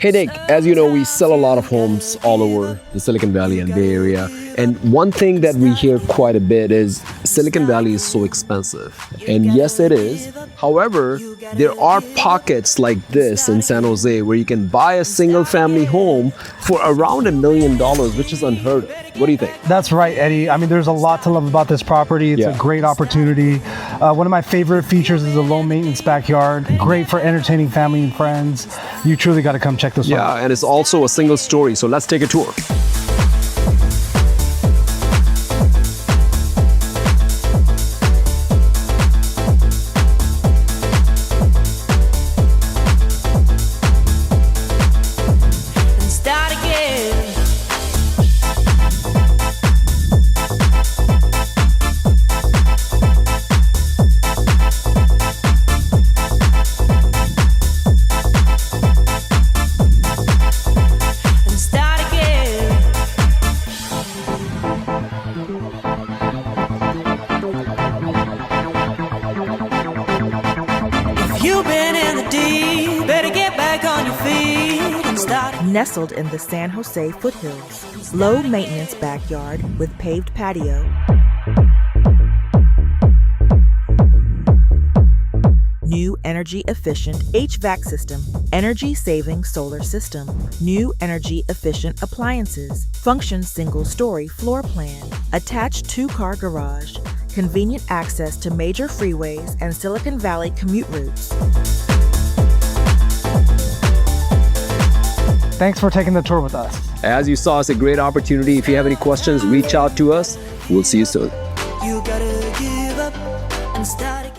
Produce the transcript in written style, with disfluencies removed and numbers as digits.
Hey Nick, as you know, we sell a lot of homes all over the Silicon Valley and Bay Area. And one thing that we hear quite a bit is Silicon Valley is so expensive. And yes, it is. However, there are pockets like this in San Jose where you can buy a single family home for around $1 million, which is unheard of. What do you think? That's right, Eddie. I mean, there's a lot to love about this property. It's a great opportunity. One of my favorite features is a low maintenance backyard. Great for entertaining family and friends. You truly got to come check this one out. Yeah, and it's also a single story. So let's take a tour. You've been in the deep, better get back on your feet and start. Nestled in the San Jose Foothills, low maintenance backyard with paved patio. New energy efficient HVAC system, energy saving solar system, new energy efficient appliances, function single story floor plan, attached 2-car garage, convenient access to major freeways and Silicon Valley commute routes. Thanks for taking the tour with us. As you saw, it's a great opportunity. If you have any questions, reach out to us. We'll see you soon. You gotta give up and start again.